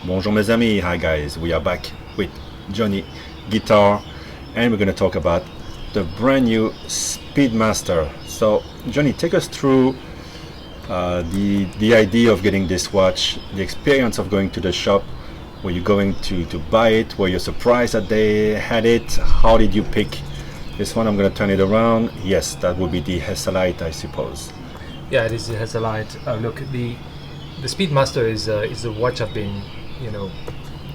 Bonjour mes amis, hi guys, we are back with Johnny Guitar and we're going to talk about the brand new Speedmaster. So Johnny, take us through the idea of getting this watch, the experience of going to the shop. Were you going to buy it? Were you surprised that they had it? How did you pick this one? I'm going to turn it around. Yes, that would be the Hesalite, I suppose. Yeah, it is the Hesalite. Look, the Speedmaster is a watch I've been,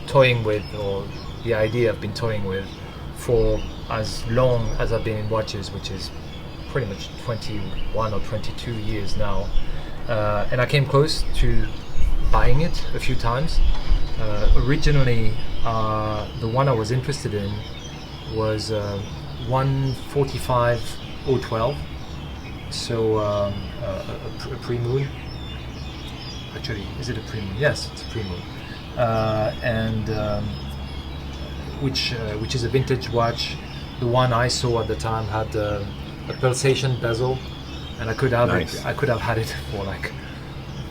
toying with, or the idea I've been toying with for as long as I've been in watches, which is pretty much 21 or 22 years now. And I came close to buying it a few times. Originally, the one I was interested in was 145.012, so a pre-moon. Actually, is it a pre-moon? Yes, it's a pre-moon, which is a vintage watch. The one I saw at the time had a pulsation bezel, and I could have Nice. I could have had it for like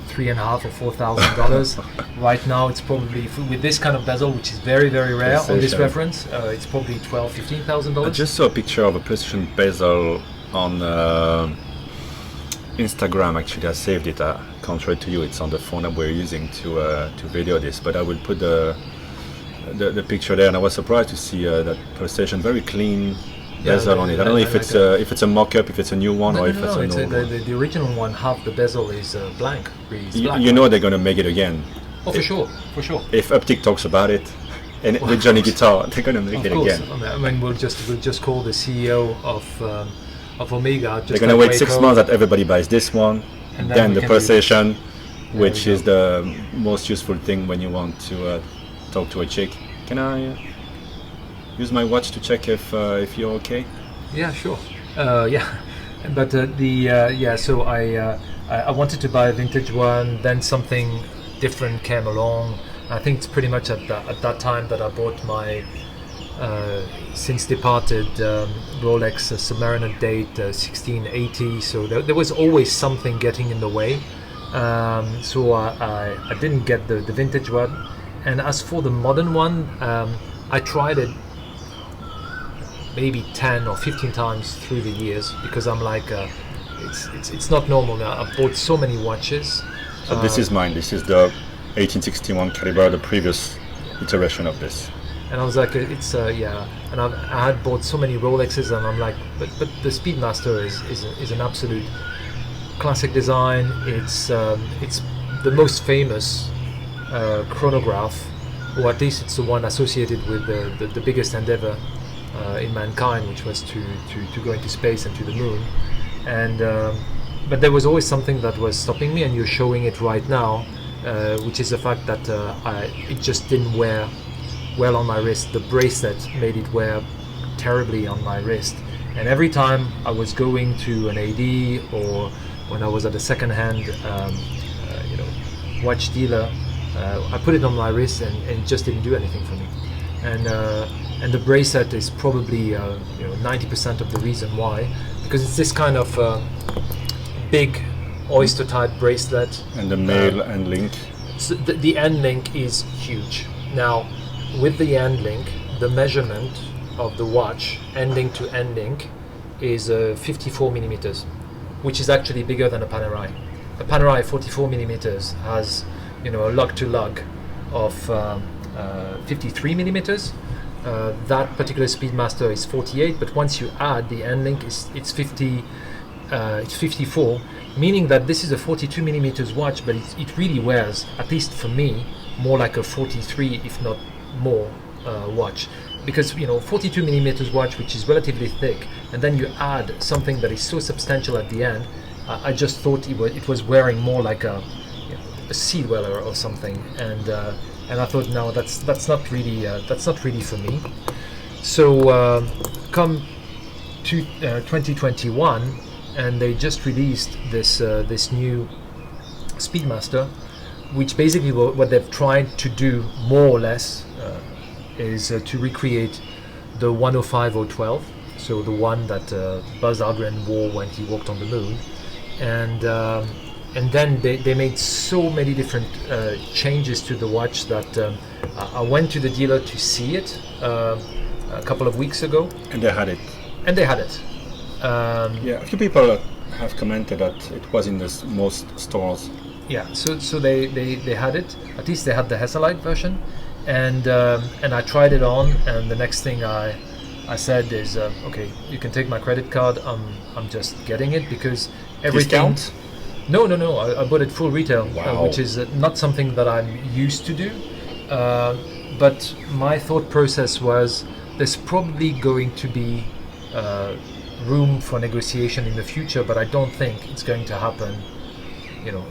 $3,500 or $4,000. Right now, it's probably with this kind of bezel, which is very, very rare on this Pulsation. reference. It's probably $12,000, $15,000. I just saw a picture of a precision bezel on Instagram. Actually, I saved it. Contrary to you, it's on the phone that we're using to video this. But I will put the picture there, and I was surprised to see that precision, very clean bezel on it. I don't know if it's a mock-up, if it's a new one, or if it's a it's normal. the original one. Half the bezel is blank. Really, it's You, black. you know they're gonna make it again. Oh, for sure, for sure. If Uptick talks about it, and Well, with of Johnny course. Guitar, they're gonna make Of it course. again. I mean, we'll just call the CEO of Omega. Just They're gonna like wait 6 Waco, months that everybody buys this one, And then then we the can do- pulsation, There which we is the most useful thing when you want to talk to a chick. Can I use my watch to check if you're okay? Yeah, sure. Yeah, but So I wanted to buy a vintage one. Then something different came along. I think it's pretty much at that time that I bought my since departed Rolex Submariner date 1680. So there was always something getting in the way. So I didn't get the vintage one. And as for the modern one, I tried it maybe 10 or 15 times through the years, because I'm like, it's not normal now. I've bought so many watches. So this is mine. This is the 1861 caliber, the previous iteration of this. And I was like, and I had bought so many Rolexes, and I'm like, but the Speedmaster is an absolute classic design. It's the most famous chronograph, or at least it's the one associated with the biggest endeavor in mankind, which was to go into space and to the moon. And but there was always something that was stopping me, and you're showing it right now, which is the fact that it just didn't wear well on my wrist. The bracelet made it wear terribly on my wrist, and every time I was going to an AD or when I was at a second-hand watch dealer, I put it on my wrist, and it just didn't do anything for me. And the bracelet is probably 90% of the reason why, because it's this kind of big oyster-type bracelet. And the male end link. So the end link is huge. Now, with the end link, the measurement of the watch ending to end link is 54 millimeters, which is actually bigger than a Panerai. A Panerai 44 millimeters has, a lug to lug of 53 millimeters. That particular Speedmaster is 48, but once you add the end link, it's 54, meaning that this is a 42 millimeters watch, but it really wears, at least for me, more like a 43, if not more, watch. Because 42 millimeters watch, which is relatively thick, and then you add something that is so substantial at the end, I just thought it was wearing more like a sea dweller or something, and I thought, no, that's not really for me. So come to 2021, and they just released this new Speedmaster, which basically what they've tried to do more or less is to recreate the 105.012, so the one that Buzz Aldrin wore when he walked on the moon, and then they made so many different changes to the watch that I went to the dealer to see it a couple of weeks ago, And they had it. and they had it. Yeah, a few people have commented that it was in most stores. Yeah, so they had it. At least they had the Hesalite version, and I tried it on. And the next thing I said is, okay, you can take my credit card. I'm just getting it because everything. Discount? No. I bought it full retail, Wow. which is not something that I'm used to do. But my thought process was there's probably going to be room for negotiation in the future, but I don't think it's going to happen,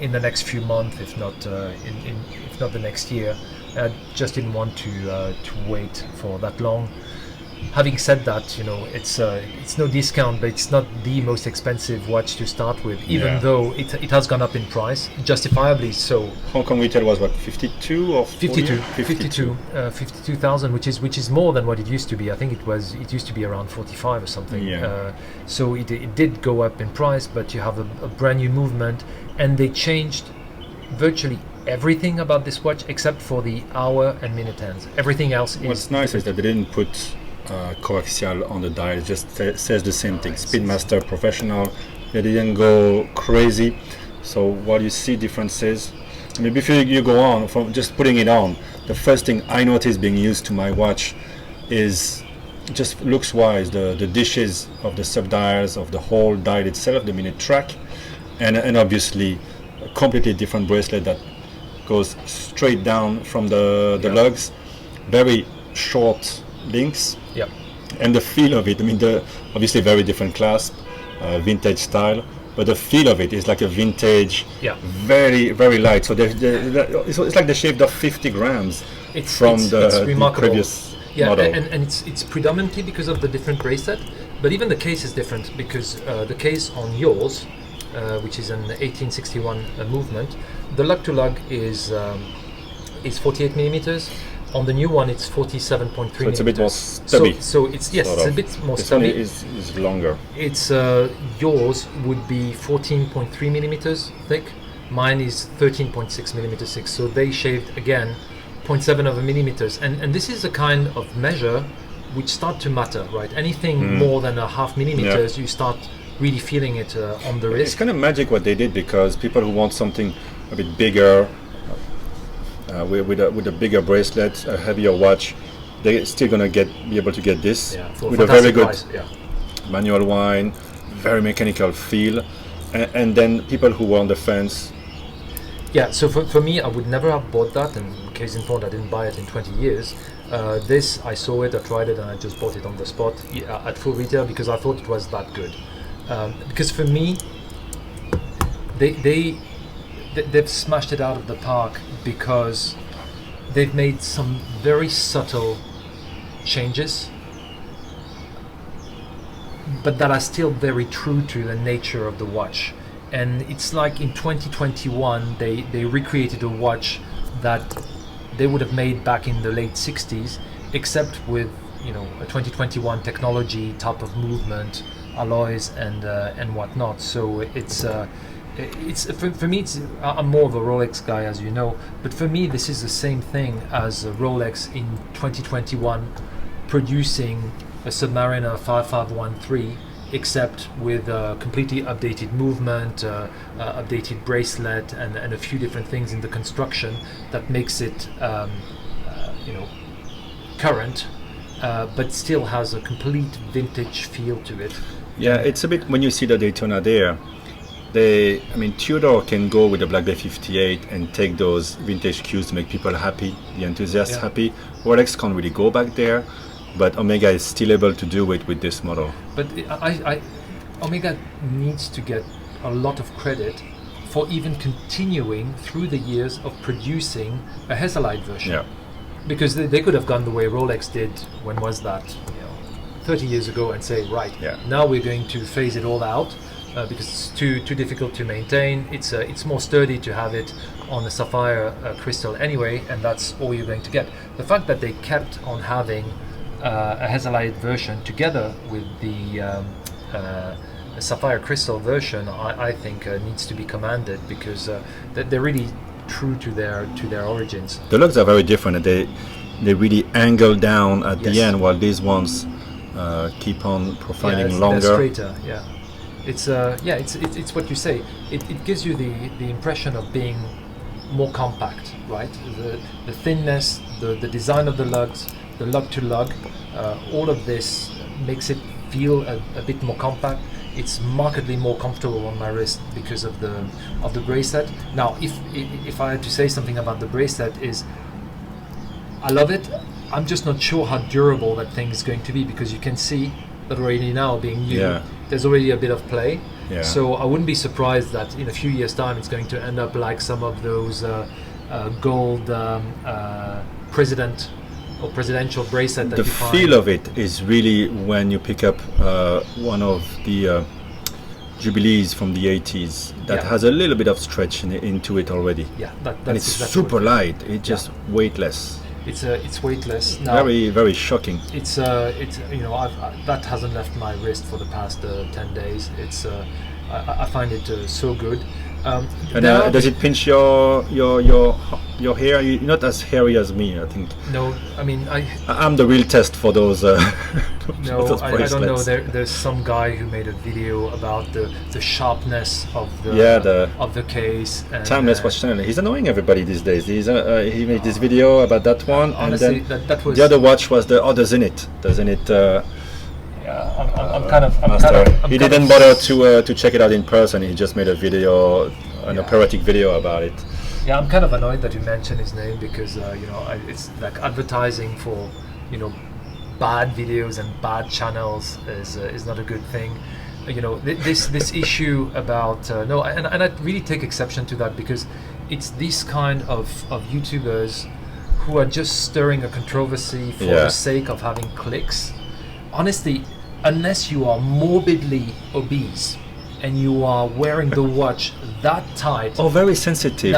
in the next few months, if not if not the next year. I just didn't want to wait for that long. Having said that, it's no discount, but it's not the most expensive watch to start with, even though it has gone up in price, justifiably so. Hong Kong retail was what, 52 or 40? 52,000, which is more than what it used to be. I think it used to be around 45 or something. Yeah. So it did go up in price, but you have a brand new movement, and they changed virtually everything about this watch except for the hour and minute hands. Everything else is. What's nice is that they didn't put coaxial on the dial. It just says the same thing. Speedmaster Professional. They didn't go crazy. So what you see differences. I mean, before you go on from just putting it on, the first thing I noticed being used to my watch is just looks wise the dishes of the sub dials of the whole dial itself, the minute track, and obviously a completely different bracelet that goes straight down from the lugs, very short links. Yeah. And the feel of it, I mean, obviously very different clasp, vintage style, but the feel of it is like a vintage, very, very light. So it's like they shaved off 50 grams from the previous model. And it's predominantly because of the different bracelet, but even the case is different because the case on yours, which is an 1861 movement, the lug-to-lug is 48 millimeters. On the new one, it's 47.3 millimeters. So it's a bit more stubby. So it's a bit more stubby. This one is longer. It's yours would be 14.3 millimeters thick. Mine is 13.6 millimeters thick. So they shaved again 0.7 of a millimeters, and this is a kind of measure which start to matter, right? Anything more than a half millimeters, you start really feeling it on the wrist. It's kind of magic what they did, because people who want something a bit bigger, with a bigger bracelet, a heavier watch, they're still gonna be able to get this with a very good manual wind, very mechanical feel, and then people who were on the fence. Yeah, so for me, I would never have bought that, and case in point, I didn't buy it in 20 years. This, I saw it, I tried it, and I just bought it on the spot at full retail because I thought it was that good. Because for me, they've smashed it out of the park because they've made some very subtle changes, but that are still very true to the nature of the watch. And it's like in 2021 they recreated a watch that they would have made back in the late 60s, except with a 2021 technology type of movement, alloys and whatnot. So it's for me, I'm more of a Rolex guy, as you know, but for me this is the same thing as a Rolex in 2021 producing a Submariner 5513, except with a completely updated movement, updated bracelet, and a few different things in the construction that makes it current, but still has a complete vintage feel to it. Yeah, it's a bit, when you see the Daytona there, Tudor can go with the Black Bay 58 and take those vintage cues to make people happy, the enthusiasts happy. Rolex can't really go back there, but Omega is still able to do it with this model. But Omega needs to get a lot of credit for even continuing through the years of producing a Hesalite version. Yeah. Because they could have gone the way Rolex did, when was that? 30 years ago, and say, now we're going to phase it all out. Because it's too difficult to maintain. It's more sturdy to have it on a sapphire crystal anyway, and that's all you're going to get. The fact that they kept on having a Hesalite version together with the sapphire crystal version, I think needs to be commended, because they're really true to their origins. The lugs are very different, and they really angle down at the end, while these ones keep on profiling longer. They're straighter. Yeah, it's what you say. It gives you the impression of being more compact, right? The thinness, the design of the lugs, the lug to lug, all of this makes it feel a bit more compact. It's markedly more comfortable on my wrist because of the bracelet. Now, if I had to say something about the bracelet, is I love it. I'm just not sure how durable that thing is going to be, because you can see that already now, being new, there's already a bit of play. Yeah. So I wouldn't be surprised that in a few years' time it's going to end up like some of those gold presidential bracelet. The feel of it is really when you pick up one of the Jubilees from the 80s that has a little bit of stretch into it already. Yeah, that's and it's super light. It's just weightless. It's weightless. Now, very, very shocking. It's that hasn't left my wrist for the past 10 days. I find it so good. And does it pinch your hair? You're not as hairy as me, I think. No, I mean I'm the real test for those. No, I don't know. There's some guy who made a video about the sharpness of the case. And, Timeless Watch Channel. He's annoying everybody these days. He made this video about that one. Honestly, and then that was the other watch was the Zenith. The Zenith. He didn't bother to check it out in person. He just made a video, an operatic video about it. Yeah, I'm kind of annoyed that you mentioned his name, because it's like advertising for bad videos and bad channels is not a good thing. This issue about and I really take exception to that, because it's this kind of YouTubers who are just stirring a controversy for the sake of having clicks. Honestly, unless you are morbidly obese and you are wearing the watch that tight, very sensitive,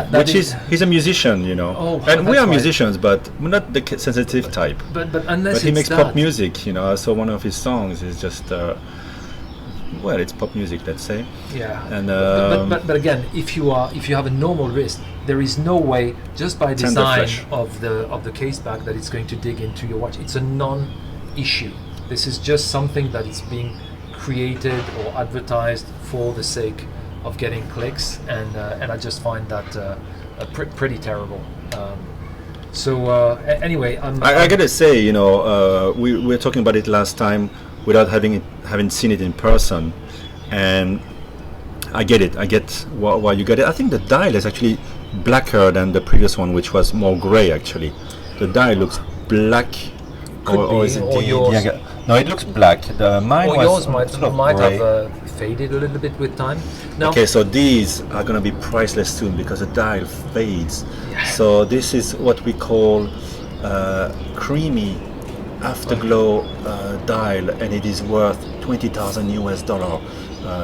he's a musician, and we are musicians, but we're not the sensitive type. But unless he makes pop music, so one of his songs is just it's pop music, let's say. Yeah. And but again, if you have a normal wrist, there is no way, just by design of the case back, that it's going to dig into your watch. It's a non-issue. This is just something that is being created or advertised for the sake of getting clicks, and I just find that pretty terrible. Anyway, I gotta say, we were talking about it last time without having seen it in person, and I get it. I get why you get it. I think the dial is actually blacker than the previous one, which was more grey. Actually, the dial looks black. Or is it yours? No, it looks black. Yours might have faded a little bit with time. Now, okay, so these are going to be priceless soon, because the dial fades. Yeah. So this is what we call creamy afterglow dial, and it is worth $20,000 US.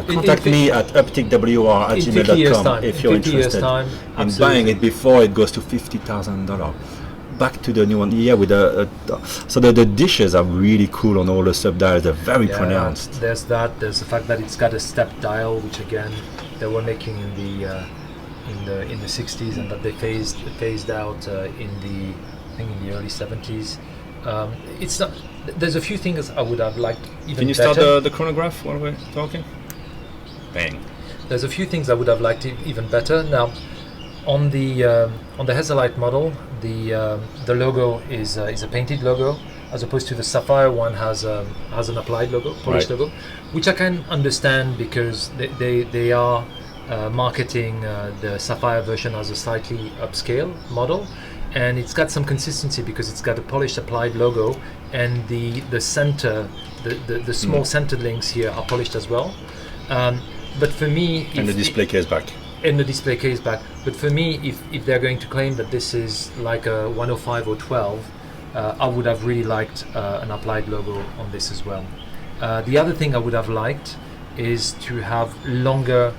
Contact me at uptickwr@gmail.com if you're interested in buying it before it goes to $50,000. Back to the new one, with so the dishes are really cool on all the sub dials. They're very pronounced. There's that. There's the fact that it's got a step dial, which again they were making in the 60s, and that they phased out in the early 70s. It's not. There's a few things I would have liked even better. Can you start the chronograph while we're talking? Bang. There's a few things I would have liked even better. Now, on the Hesalite model, the logo is a painted logo, as opposed to the Sapphire one has an applied logo, polished logo, which I can understand, because they are marketing the Sapphire version as a slightly upscale model, and it's got some consistency because it's got a polished applied logo, and the center, the small centered links here are polished as well. But for me, and the display case back. But for me, if they're going to claim that this is like a 105 or 12, I would have really liked an applied logo on this as well. The other thing I would have liked is to have longer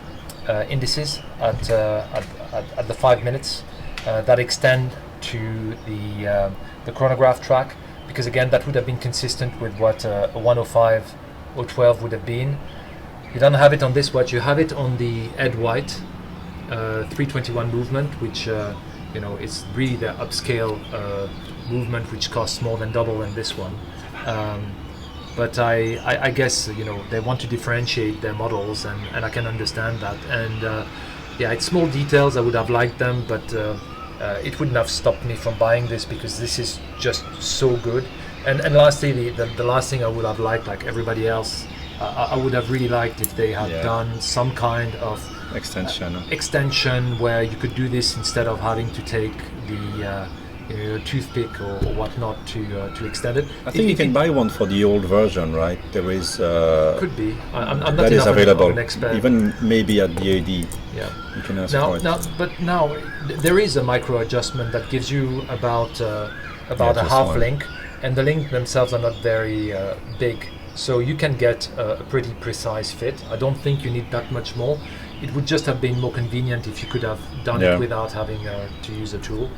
indices at the 5 minutes that extend to the chronograph track, because again that would have been consistent with what a 105 or 12 would have been. You don't have it on this watch. You have it on the Ed White 321 movement, which you know, it's really the upscale movement, which costs more than double than this one. But I guess, you know, they want to differentiate their models, and I can understand that. And yeah, it's small details. I would have liked them, but it wouldn't have stopped me from buying this, because this is just so good. And lastly, the last thing I would have liked, like everybody else, I would have really liked if they had done some kind of extension where you could do this instead of having to take the you know, toothpick or whatnot to extend it. I think you can buy one for the old version, right? There is could be. I'm not that is available. An expert. Even maybe at the AD. Yeah. You can ask for it. But now there is a micro adjustment that gives you about a half link, and the link themselves are not very big, so you can get a pretty precise fit. I don't think you need that much more. It would just have been more convenient if you could have done it without having to use a tool.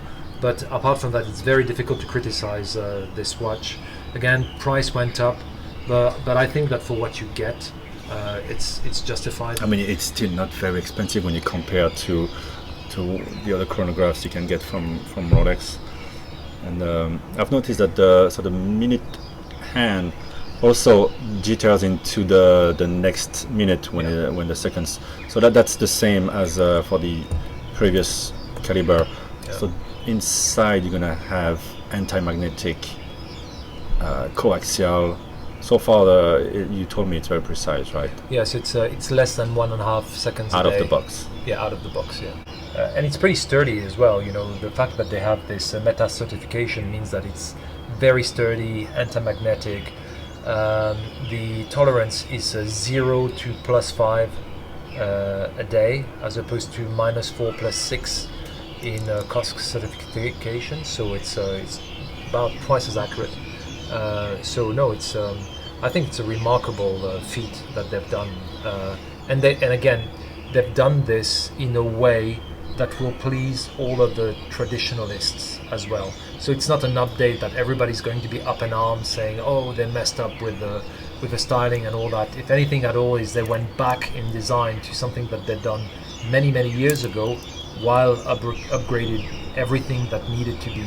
But apart from that, it's very difficult to criticize this watch. Again, price went up, but I think that for what you get, it's justified. I mean, it's still not very expensive when you compare to the other chronographs you can get from Rolex. And I've noticed that the minute hand also jitters into the next minute when the seconds. So that's the same as for the previous caliber. Yeah. So inside you're gonna have anti-magnetic, coaxial. So far, you told me it's very precise, right? Yes, it's less than 1.5 seconds out a day. Of the box. Yeah, out of the box. Yeah, and it's pretty sturdy as well. You know, the fact that they have this Meta certification means that it's very sturdy, anti-magnetic. The tolerance is 0 to +5 a day, as opposed to -4 +6 in COSC certification. So it's about twice as accurate. So no, it's I think it's a remarkable feat that they've done, and again, they've done this in a way that will please all of the traditionalists as well. So it's not an update that everybody's going to be up in arms saying, oh, they messed up with the styling and all that. If anything at all, is they went back in design to something that they'd done many years ago, while upgraded everything that needed to be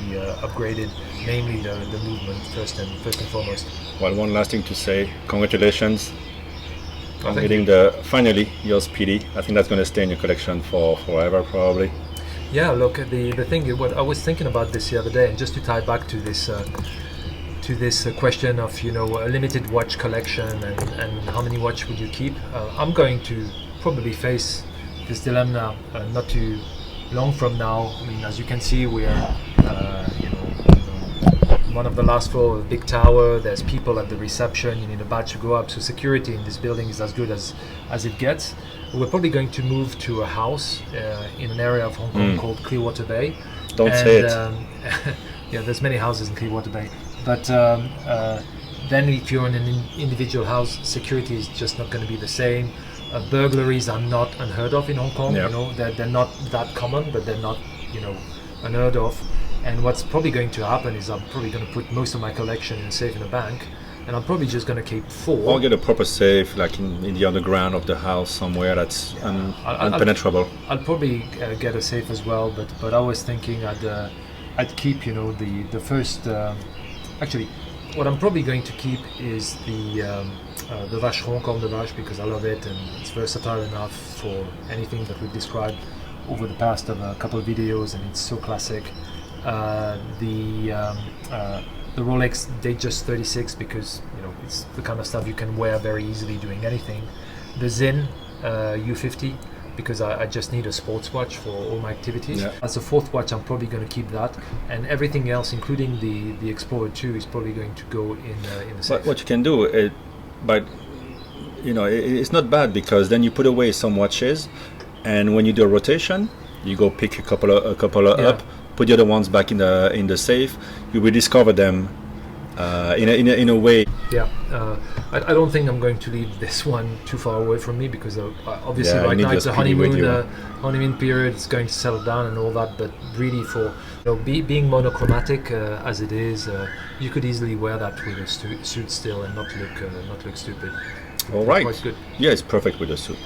upgraded, namely the movement first and foremost. Well, one last thing to say: congratulations on getting finally your Speedy. I think that's going to stay in your collection for forever, probably. Yeah, look, the thing, what I was thinking about this the other day, and just to tie back to this question of, you know, a limited watch collection and how many watch would you keep. I'm going to probably face this dilemma not too long from now. I mean, as you can see, we are you know, one of the last floor of a big tower. There's people at the reception. You need a badge to go up. So security in this building is as good as it gets. We're probably going to move to a house in an area of Hong Kong called Clearwater Bay. Don't say it. Yeah, there's many houses in Clearwater Bay. But then if you're in an individual house, security is just not going to be the same. Burglaries are not unheard of in Hong Kong. Yep. You know, they're not that common, but they're not, you know, unheard of. And what's probably going to happen is I'm probably going to put most of my collection in a safe in a bank, and I'm probably just going to keep 4. Or get a proper safe, like in the underground of the house somewhere that's unpenetrable. I'll probably get a safe as well, but I was thinking I'd keep, you know, the first. Actually, what I'm probably going to keep is the Vacheron Corne de Vache, because I love it and it's versatile enough for anything that we've described over the past of a couple of videos, and it's so classic. The Rolex Datejust 36, because, you know, it's the kind of stuff you can wear very easily doing anything. The Zin U50, because I just need a sports watch for all my activities. Yeah. As a 4th watch, I'm probably going to keep that, and everything else, including the Explorer 2, is probably going to go in the safe. But what you can do, but you know, it's not bad, because then you put away some watches, and when you do a rotation, you go pick a couple up, put the other ones back in the safe. You will discover them in a way. Yeah, I don't think I'm going to leave this one too far away from me, because obviously right now it's a honeymoon period. It's going to settle down and all that, but really, for, you know, being monochromatic as it is, you could easily wear that with a suit still and not look stupid. All right. Quite good. Yeah, it's perfect with the suit.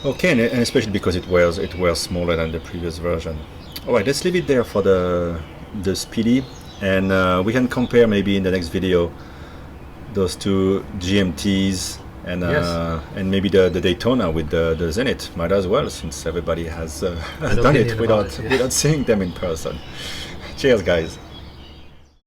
Okay, and especially because it wears smaller than the previous version. All right, let's leave it there for the Speedy, and we can compare maybe in the next video those two GMTs and and maybe the Daytona with the Zenith. Might as well, since everybody has done it without seeing them in person. Cheers, guys.